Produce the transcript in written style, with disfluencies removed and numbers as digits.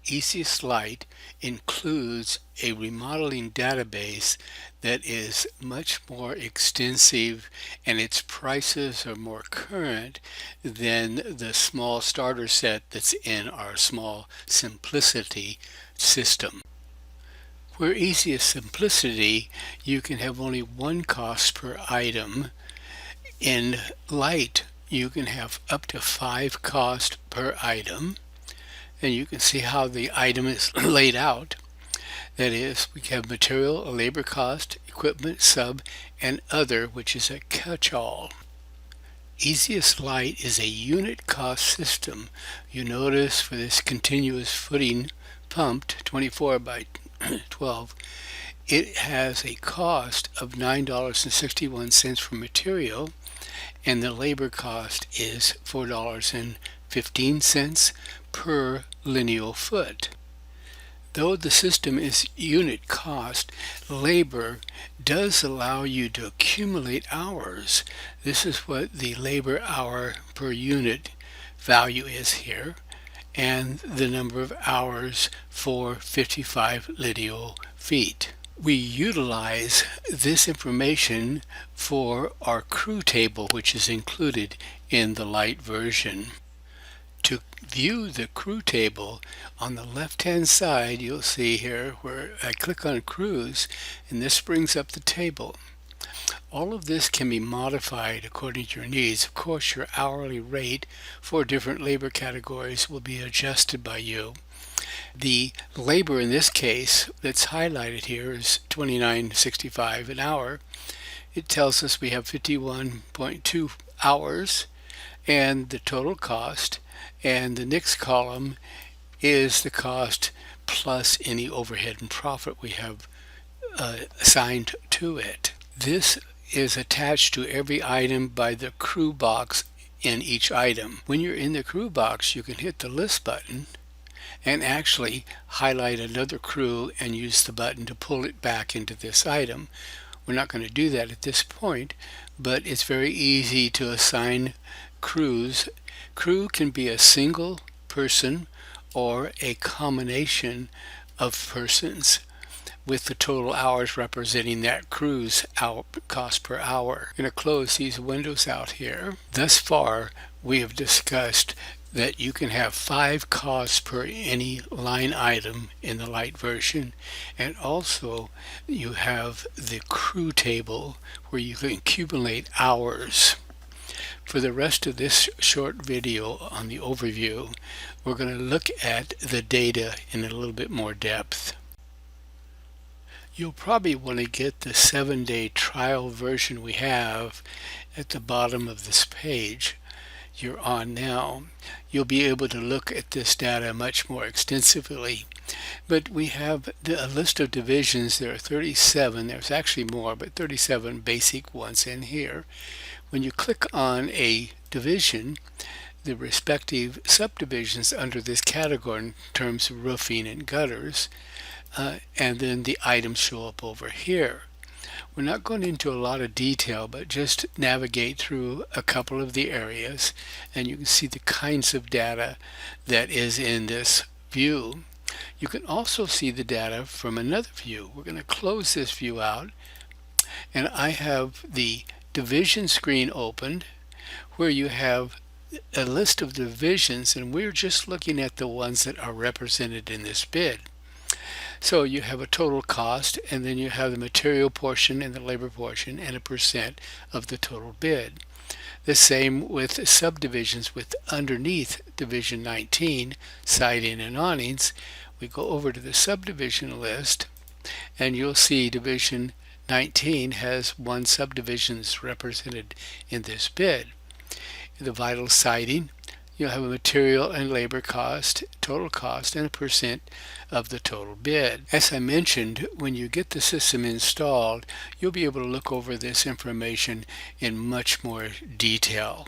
EasyEst Lite includes a remodeling database that is much more extensive and its prices are more current than the small starter set that's in our small Simplicity system. Where EasyEst Simplicity, you can have only one cost per item. In Lite, you can have up to 5 costs per item. And you can see how the item is laid out. That is, we have material, labor cost, equipment, sub, and other, which is a catch-all. EasyEst Lite is a unit cost system. You notice for this continuous footing pumped 24 by 12, it has a cost of $9.61 for material, and the labor cost is $4.15 per lineal foot. Though the system is unit cost, labor does allow you to accumulate hours. This is what the labor hour per unit value is here, and the number of hours for 55 lineal feet. We utilize this information for our crew table, which is included in the Lite version. To view the crew table, on the left-hand side, you'll see here where I click on crews, and this brings up the table. All of this can be modified according to your needs. Of course, your hourly rate for different labor categories will be adjusted by you. The labor in this case that's highlighted here is $29.65 an hour. It tells us we have 51.2 hours and the total cost, and the next column is the cost plus any overhead and profit we have assigned to it. This is attached to every item by the crew box in each item. When you're in the crew box, you can hit the list button and actually highlight another crew and use the button to pull it back into this item. We're not going to do that at this point, but it's very easy to assign crews. Crew can be a single person or a combination of persons, with the total hours representing that crew's cost per hour. I'm going to close these windows out here. Thus far, we have discussed that you can have 5 costs per any line item in the Lite version, and also you have the crew table where you can accumulate hours. For the rest of this short video on the overview, we're going to look at the data in a little bit more depth. You'll probably want to get the 7-day trial version we have at the bottom of this page you're on now. You'll be able to look at this data much more extensively. But we have a list of divisions. There are 37. There's actually more, but 37 basic ones in here. When you click on a division, the respective subdivisions under this category in terms of roofing and gutters, and then the items show up over here. We're not going into a lot of detail, but just navigate through a couple of the areas and you can see the kinds of data that is in this view. You can also see the data from another view. We're going to close this view out, and I have the division screen opened where you have a list of divisions, and we're just looking at the ones that are represented in this bid. So you have a total cost, and then you have the material portion and the labor portion and a percent of the total bid. The same with subdivisions with underneath Division 19, siding and awnings. We go over to the subdivision list, and you'll see Division 19 has 1 subdivision that's represented in this bid. The vital siding, you'll have a material and labor cost, total cost, and a percent of the total bid. As I mentioned, when you get the system installed, you'll be able to look over this information in much more detail.